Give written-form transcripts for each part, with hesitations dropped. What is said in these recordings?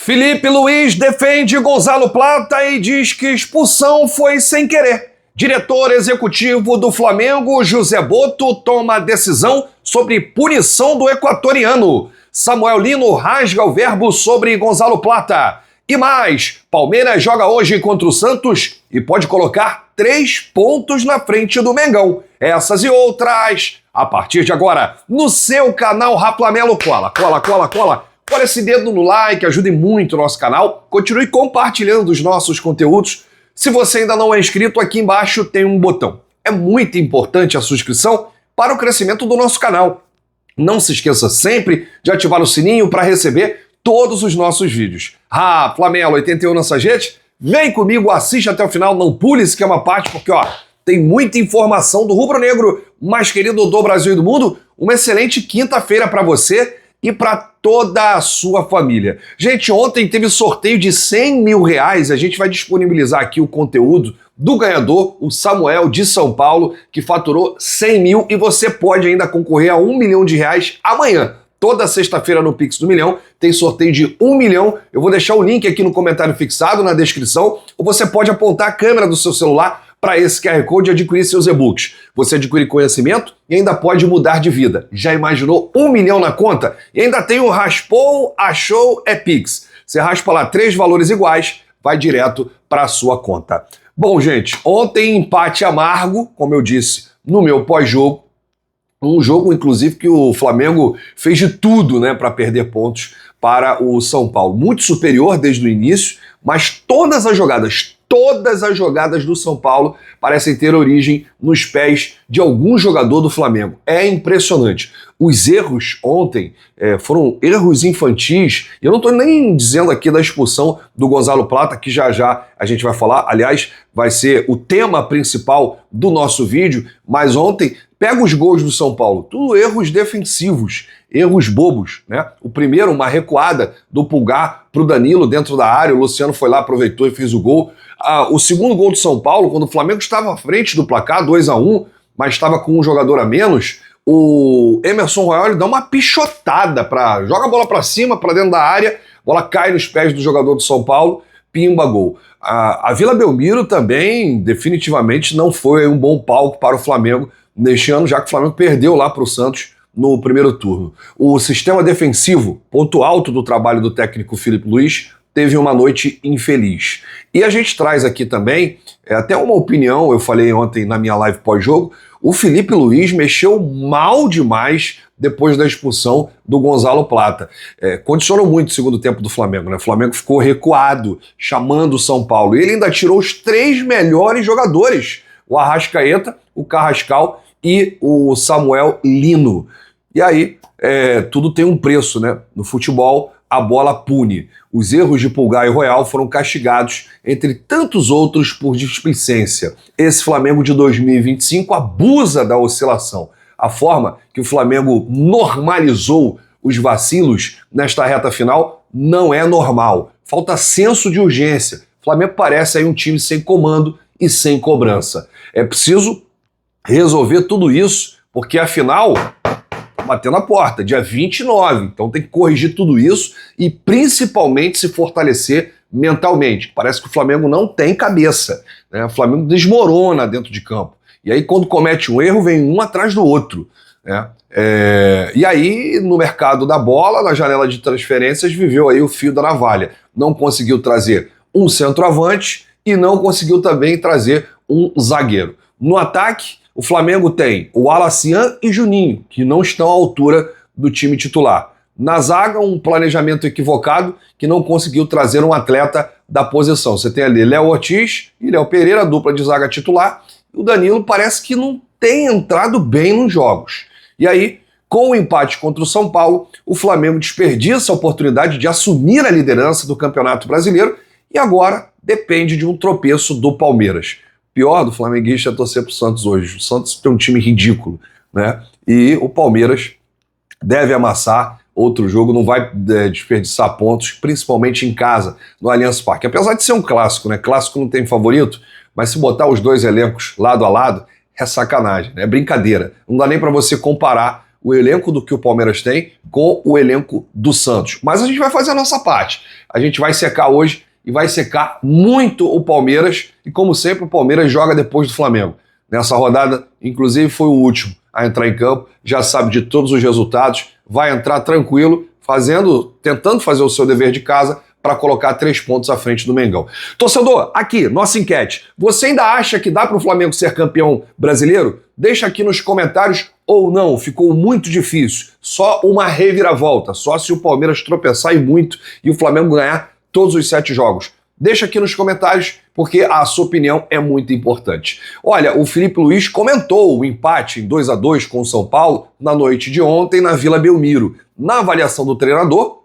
Filipe Luís defende Gonzalo Plata e diz que expulsão foi sem querer. Diretor executivo do Flamengo, José Botto, toma decisão sobre punição do equatoriano. Samuel Lino rasga o verbo sobre Gonzalo Plata. E mais, Palmeiras joga hoje contra o Santos e pode colocar 3 pontos na frente do Mengão. Essas e outras, a partir de agora, no seu canal Raplamelo. Cola esse dedo no like, ajude muito o nosso canal. Continue compartilhando os nossos conteúdos. Se você ainda não é inscrito, aqui embaixo tem um botão. É muito importante a sua inscrição para o crescimento do nosso canal. Não se esqueça sempre de ativar o sininho para receber todos os nossos vídeos. Flamelo 81 nessas redes, vem comigo, assiste até o final, não pule esse que é uma parte, porque tem muita informação do rubro-negro mais querido do Brasil e do mundo. Uma excelente quinta-feira para você e para toda a sua família. Gente, ontem teve sorteio de R$100 mil, a gente vai disponibilizar aqui o conteúdo do ganhador, o Samuel de São Paulo, que faturou 100 mil e você pode ainda concorrer a R$1 milhão amanhã. Toda sexta-feira no Pix do Milhão tem sorteio de 1 milhão. Eu vou deixar o link aqui no comentário fixado, na descrição, ou você pode apontar a câmera do seu celular para esse QR Code e adquirir seus e-books. Você adquire conhecimento e ainda pode mudar de vida. Já imaginou 1 milhão na conta? E ainda tem o Raspou, Achou, é Pix. Você raspa lá 3 valores iguais, vai direto para a sua conta. Bom, gente, ontem empate amargo, como eu disse, no meu pós-jogo. Um jogo, inclusive, que o Flamengo fez de tudo, né, para perder pontos para o São Paulo. Muito superior desde o início, mas todas as jogadas do São Paulo parecem ter origem nos pés de algum jogador do Flamengo. É impressionante. Os erros ontem foram erros infantis. Eu não estou nem dizendo aqui da expulsão do Gonzalo Plata, que já já a gente vai falar. Aliás, vai ser o tema principal do nosso vídeo. Mas ontem, pega os gols do São Paulo. Tudo erros defensivos, erros bobos, né? O primeiro, uma recuada do Pulgar para o Danilo dentro da área. O Luciano foi lá, aproveitou e fez o gol. O segundo gol do São Paulo, quando o Flamengo estava à frente do placar, 2-1, mas estava com um jogador a menos, o Emerson Royal dá uma pichotada, joga a bola para cima, para dentro da área, a bola cai nos pés do jogador do São Paulo, pimba, gol. A Vila Belmiro também, definitivamente, não foi um bom palco para o Flamengo neste ano, já que o Flamengo perdeu lá para o Santos no primeiro turno. O sistema defensivo, ponto alto do trabalho do técnico Filipe Luís, teve uma noite infeliz. E a gente traz aqui também, até uma opinião, eu falei ontem na minha live pós-jogo, o Filipe Luís mexeu mal demais depois da expulsão do Gonzalo Plata. Condicionou muito o segundo tempo do Flamengo, né? O Flamengo ficou recuado, chamando o São Paulo. E ele ainda tirou os 3 melhores jogadores, o Arrascaeta, o Carrascal e o Samuel Lino. E aí, tudo tem um preço, né? No futebol, a bola pune. Os erros de Pulgar e Royal foram castigados, entre tantos outros, por displicência. Esse Flamengo de 2025 abusa da oscilação. A forma que o Flamengo normalizou os vacilos nesta reta final não é normal. Falta senso de urgência. O Flamengo parece aí um time sem comando e sem cobrança. É preciso resolver tudo isso, porque afinal batendo a porta, dia 29, então tem que corrigir tudo isso e principalmente se fortalecer mentalmente. Parece que o Flamengo não tem cabeça, né? O Flamengo desmorona dentro de campo. E aí quando comete um erro, vem um atrás do outro, né? E aí no mercado da bola, na janela de transferências, viveu aí o fio da navalha. Não conseguiu trazer um centroavante e não conseguiu também trazer um zagueiro. No ataque, o Flamengo tem o Alacian e Juninho, que não estão à altura do time titular. Na zaga, um planejamento equivocado que não conseguiu trazer um atleta da posição. Você tem ali Léo Ortiz e Léo Pereira, dupla de zaga titular. E o Danilo parece que não tem entrado bem nos jogos. E aí, com o empate contra o São Paulo, o Flamengo desperdiça a oportunidade de assumir a liderança do Campeonato Brasileiro e agora depende de um tropeço do Palmeiras. Pior do flamenguista é torcer para o Santos hoje. O Santos tem um time ridículo, né? E o Palmeiras deve amassar outro jogo, não vai desperdiçar pontos, principalmente em casa, no Allianz Parque. Apesar de ser um clássico, né? Clássico não tem favorito, mas se botar os dois elencos lado a lado, é sacanagem, é brincadeira. Não dá nem para você comparar o elenco do que o Palmeiras tem com o elenco do Santos. Mas a gente vai fazer a nossa parte. A gente vai secar hoje e vai secar muito o Palmeiras. E como sempre, o Palmeiras joga depois do Flamengo. Nessa rodada, inclusive, foi o último a entrar em campo. Já sabe de todos os resultados. Vai entrar tranquilo, tentando fazer o seu dever de casa para colocar 3 pontos à frente do Mengão. Torcedor, aqui, nossa enquete. Você ainda acha que dá para o Flamengo ser campeão brasileiro? Deixa aqui nos comentários ou não. Ficou muito difícil. Só uma reviravolta. Só se o Palmeiras tropeçar e muito e o Flamengo ganhar todos os 7 jogos. Deixa aqui nos comentários, porque a sua opinião é muito importante. Olha, o Felipe Luiz comentou o empate em 2-2 com o São Paulo na noite de ontem na Vila Belmiro. Na avaliação do treinador,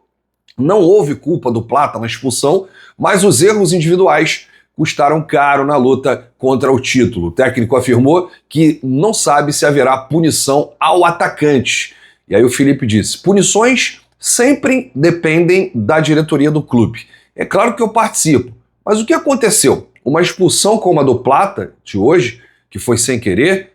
não houve culpa do Plata na expulsão, mas os erros individuais custaram caro na luta contra o título. O técnico afirmou que não sabe se haverá punição ao atacante. E aí o Felipe disse: punições sempre dependem da diretoria do clube. É claro que eu participo, mas o que aconteceu? Uma expulsão como a do Plata de hoje, que foi sem querer,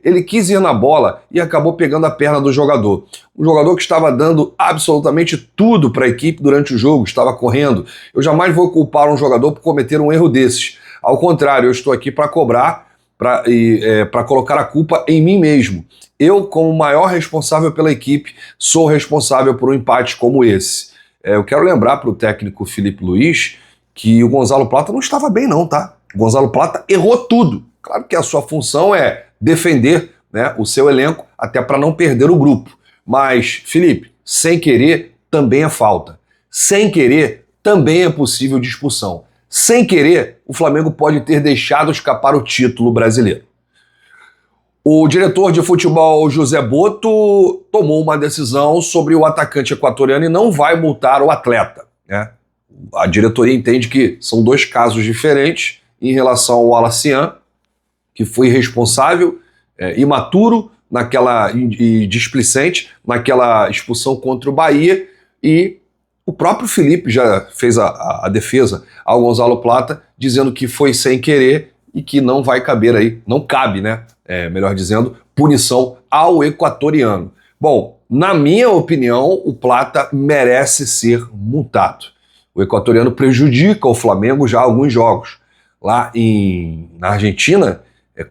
ele quis ir na bola e acabou pegando a perna do jogador. Um jogador que estava dando absolutamente tudo para a equipe durante o jogo, estava correndo. Eu jamais vou culpar um jogador por cometer um erro desses. Ao contrário, eu estou aqui para cobrar, para colocar a culpa em mim mesmo. Eu, como maior responsável pela equipe, sou responsável por um empate como esse. Eu quero lembrar para o técnico Felipe Luiz que o Gonzalo Plata não estava bem não, tá? O Gonzalo Plata errou tudo. Claro que a sua função é defender, né, o seu elenco, até para não perder o grupo. Mas, Felipe, sem querer também é falta. Sem querer também é possível de expulsão. Sem querer, o Flamengo pode ter deixado escapar o título brasileiro. O diretor de futebol José Boto tomou uma decisão sobre o atacante equatoriano e não vai multar o atleta, né? A diretoria entende que são 2 casos diferentes em relação ao Alacian, que foi responsável, imaturo e displicente naquela expulsão contra o Bahia, e o próprio Felipe já fez a defesa ao Gonzalo Plata, dizendo que foi sem querer e que não vai caber aí, não cabe, né? Melhor dizendo, punição ao equatoriano. Bom, na minha opinião, o Plata merece ser multado. O equatoriano prejudica o Flamengo já há alguns jogos. Lá na Argentina,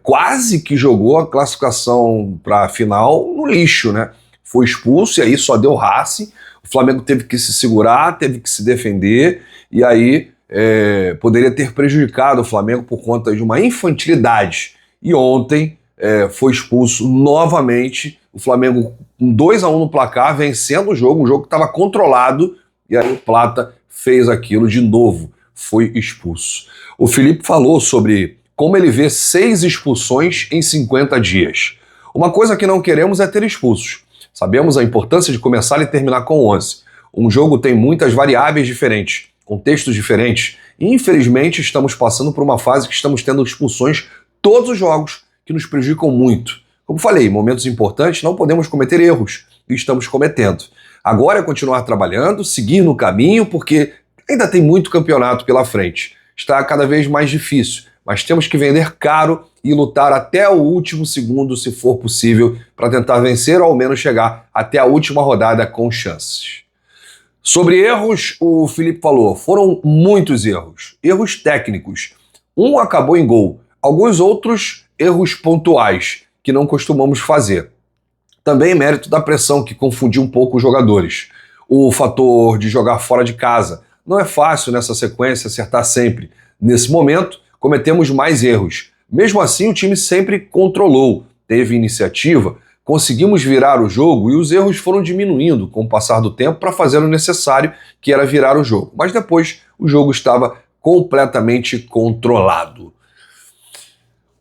quase que jogou a classificação para a final no lixo, né? Foi expulso e aí só deu Racing. O Flamengo teve que se segurar, teve que se defender e aí poderia ter prejudicado o Flamengo por conta de uma infantilidade. E ontem foi expulso novamente. O Flamengo com 2-1 no placar, vencendo o jogo, um jogo que estava controlado, e aí o Plata fez aquilo de novo, foi expulso. O Felipe falou sobre como ele vê 6 expulsões em 50 dias. Uma coisa que não queremos é ter expulsos. Sabemos a importância de começar e terminar com 11. Um jogo tem muitas variáveis diferentes, contextos diferentes, e infelizmente estamos passando por uma fase que estamos tendo expulsões todos os jogos, que nos prejudicam muito. Como falei, em momentos importantes não podemos cometer erros, e estamos cometendo. Agora é continuar trabalhando, seguir no caminho, porque ainda tem muito campeonato pela frente. Está cada vez mais difícil, mas temos que vender caro e lutar até o último segundo, se for possível, para tentar vencer ou ao menos chegar até a última rodada com chances. Sobre erros, o Felipe falou, foram muitos erros técnicos. Um acabou em gol, alguns outros erros pontuais, que não costumamos fazer. Também mérito da pressão, que confundiu um pouco os jogadores. O fator de jogar fora de casa. Não é fácil nessa sequência acertar sempre. Nesse momento, cometemos mais erros. Mesmo assim, o time sempre controlou, teve iniciativa, conseguimos virar o jogo e os erros foram diminuindo com o passar do tempo para fazer o necessário, que era virar o jogo. Mas depois, o jogo estava completamente controlado.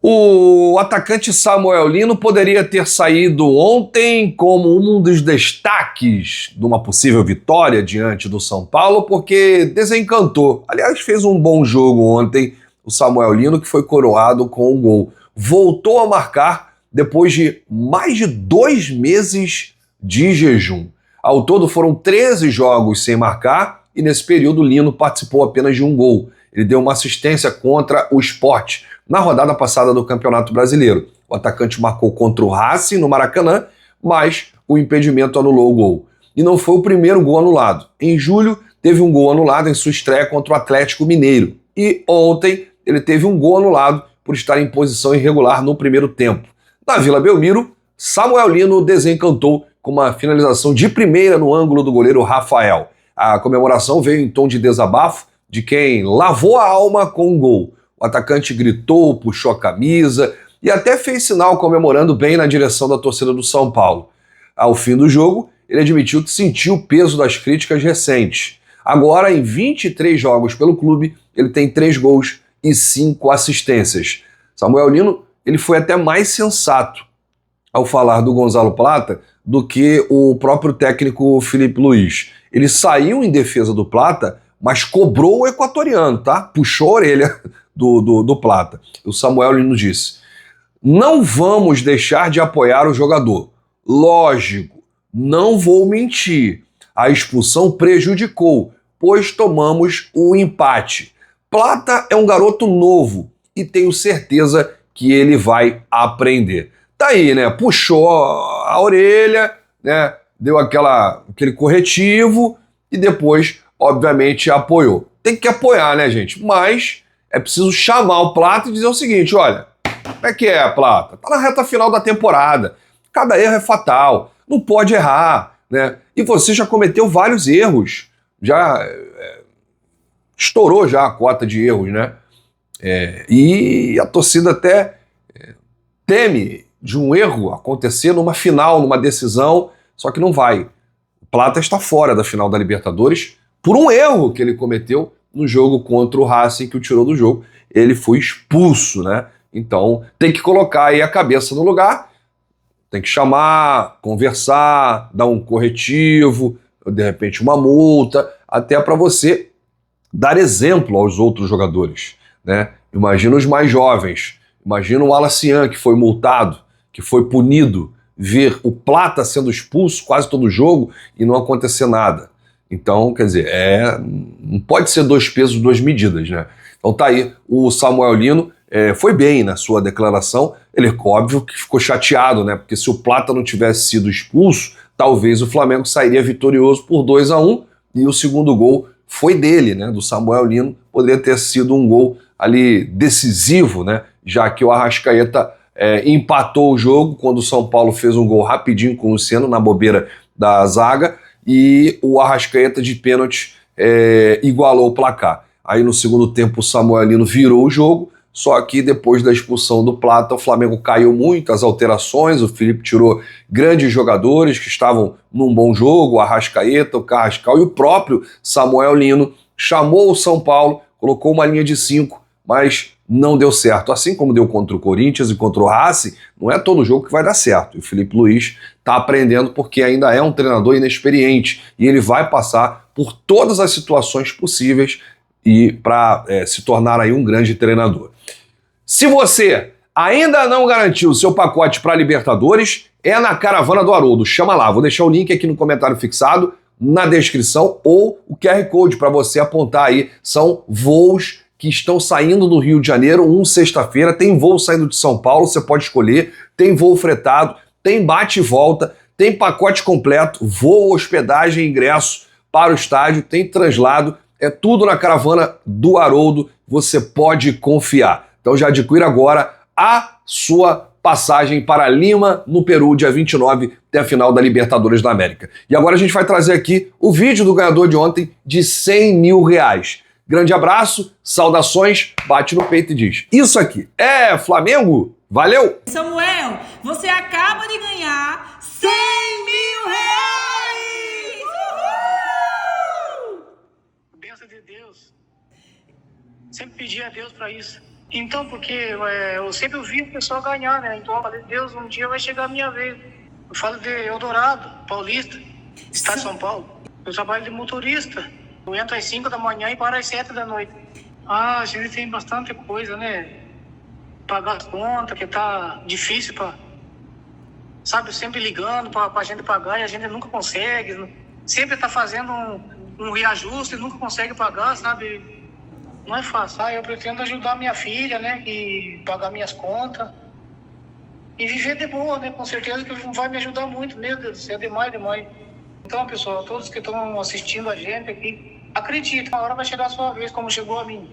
O atacante Samuel Lino poderia ter saído ontem como um dos destaques de uma possível vitória diante do São Paulo, porque desencantou. Aliás, fez um bom jogo ontem o Samuel Lino, que foi coroado com um gol. Voltou a marcar depois de mais de 2 meses de jejum. Ao todo foram 13 jogos sem marcar e nesse período o Lino participou apenas de um gol. Ele deu uma assistência contra o Sport na rodada passada do Campeonato Brasileiro. O atacante marcou contra o Racing no Maracanã, mas o impedimento anulou o gol. E não foi o primeiro gol anulado. Em julho, teve um gol anulado em sua estreia contra o Atlético Mineiro. E ontem, ele teve um gol anulado por estar em posição irregular no primeiro tempo. Na Vila Belmiro, Samuel Lino desencantou com uma finalização de primeira no ângulo do goleiro Rafael. A comemoração veio em tom de desabafo de quem lavou a alma com um gol. O atacante gritou, puxou a camisa e até fez sinal comemorando bem na direção da torcida do São Paulo. Ao fim do jogo, ele admitiu que sentiu o peso das críticas recentes. Agora, em 23 jogos pelo clube, ele tem 3 gols e 5 assistências. Samuel Lino, ele foi até mais sensato ao falar do Gonzalo Plata do que o próprio técnico Filipe Luís. Ele saiu em defesa do Plata, mas cobrou o equatoriano, tá? Puxou a orelha do Plata. O Samuel Lino disse: não vamos deixar de apoiar o jogador. Lógico, não vou mentir. A expulsão prejudicou, pois tomamos o empate. Plata é um garoto novo e tenho certeza que ele vai aprender. Tá aí, né? Puxou a orelha, né? Deu aquele corretivo e depois, obviamente, apoiou. Tem que apoiar, né, gente? Mas é preciso chamar o Plata e dizer o seguinte: olha, como é que é, Plata? Tá na reta final da temporada. Cada erro é fatal. Não pode errar, né? E você já cometeu vários erros. Já estourou já a cota de erros, né? E a torcida até teme de um erro acontecer numa final, numa decisão, só que não vai. O Plata está fora da final da Libertadores por um erro que ele cometeu no jogo contra o Racing, que o tirou do jogo. Ele foi expulso, né? Então tem que colocar aí a cabeça no lugar, tem que chamar, conversar, dar um corretivo, de repente uma multa, até para você dar exemplo aos outros jogadores, né? Imagina os mais jovens, imagina o Alacian, que foi multado, que foi punido, ver o Plata sendo expulso quase todo jogo e não acontecer nada. Então, quer dizer, não pode ser 2 pesos, 2 medidas, né? Então tá aí, o Samuel Lino foi bem na sua declaração. Ele, óbvio, que ficou chateado, né? Porque se o Plata não tivesse sido expulso, talvez o Flamengo sairia vitorioso por 2-1 e o segundo gol foi dele, né? Do Samuel Lino. Poderia ter sido um gol ali decisivo, né? Já que o Arrascaeta empatou o jogo quando o São Paulo fez um gol rapidinho com o Luciano na bobeira da zaga e o Arrascaeta de pênalti igualou o placar. Aí no segundo tempo o Samuel Lino virou o jogo, só que depois da expulsão do Plata o Flamengo caiu muito, as alterações, o Felipe tirou grandes jogadores que estavam num bom jogo, o Arrascaeta, o Carrascal e o próprio Samuel Lino, chamou o São Paulo, colocou uma linha de 5, mas não deu certo. Assim como deu contra o Corinthians e contra o Racing, não é todo jogo que vai dar certo. E o Filipe Luís está aprendendo porque ainda é um treinador inexperiente e ele vai passar por todas as situações possíveis e para se tornar aí um grande treinador. Se você ainda não garantiu o seu pacote para Libertadores, é na Caravana do Haroldo. Chama lá, vou deixar o link aqui no comentário fixado, na descrição, ou o QR Code para você apontar aí. São voos que estão saindo do Rio de Janeiro, sexta-feira, tem voo saindo de São Paulo, você pode escolher, tem voo fretado, tem bate e volta, tem pacote completo, voo, hospedagem, ingresso para o estádio, tem translado, é tudo na Caravana do Haroldo, você pode confiar. Então já adquira agora a sua passagem para Lima, no Peru, dia 29, até a final da Libertadores da América. E agora a gente vai trazer aqui o vídeo do ganhador de ontem de R$100 mil. Grande abraço, saudações, bate no peito e diz: isso aqui é Flamengo? Valeu! Samuel, você acaba de ganhar R$100 mil! Uhul! Bênção de Deus. Sempre pedi a Deus para isso. Então, porque eu sempre vi o pessoal ganhar, né? Então eu falei: Deus, um dia vai chegar a minha vez. Eu falo de Eldorado, Paulista, Estado de São Paulo. Eu trabalho de motorista. Eu entro às 5 da manhã e paro às 7 da noite. A gente tem bastante coisa, né? Pagar as contas, que tá difícil para... Sabe, sempre ligando pra gente pagar e a gente nunca consegue. Sempre tá fazendo um reajuste e nunca consegue pagar, sabe? Não é fácil. Eu pretendo ajudar minha filha, né? E pagar minhas contas. e viver de boa, né? Com certeza que vai me ajudar muito, meu Deus do céu, demais, demais. Então, pessoal, todos que estão assistindo a gente aqui, acreditem, uma hora vai chegar a sua vez, como chegou a mim.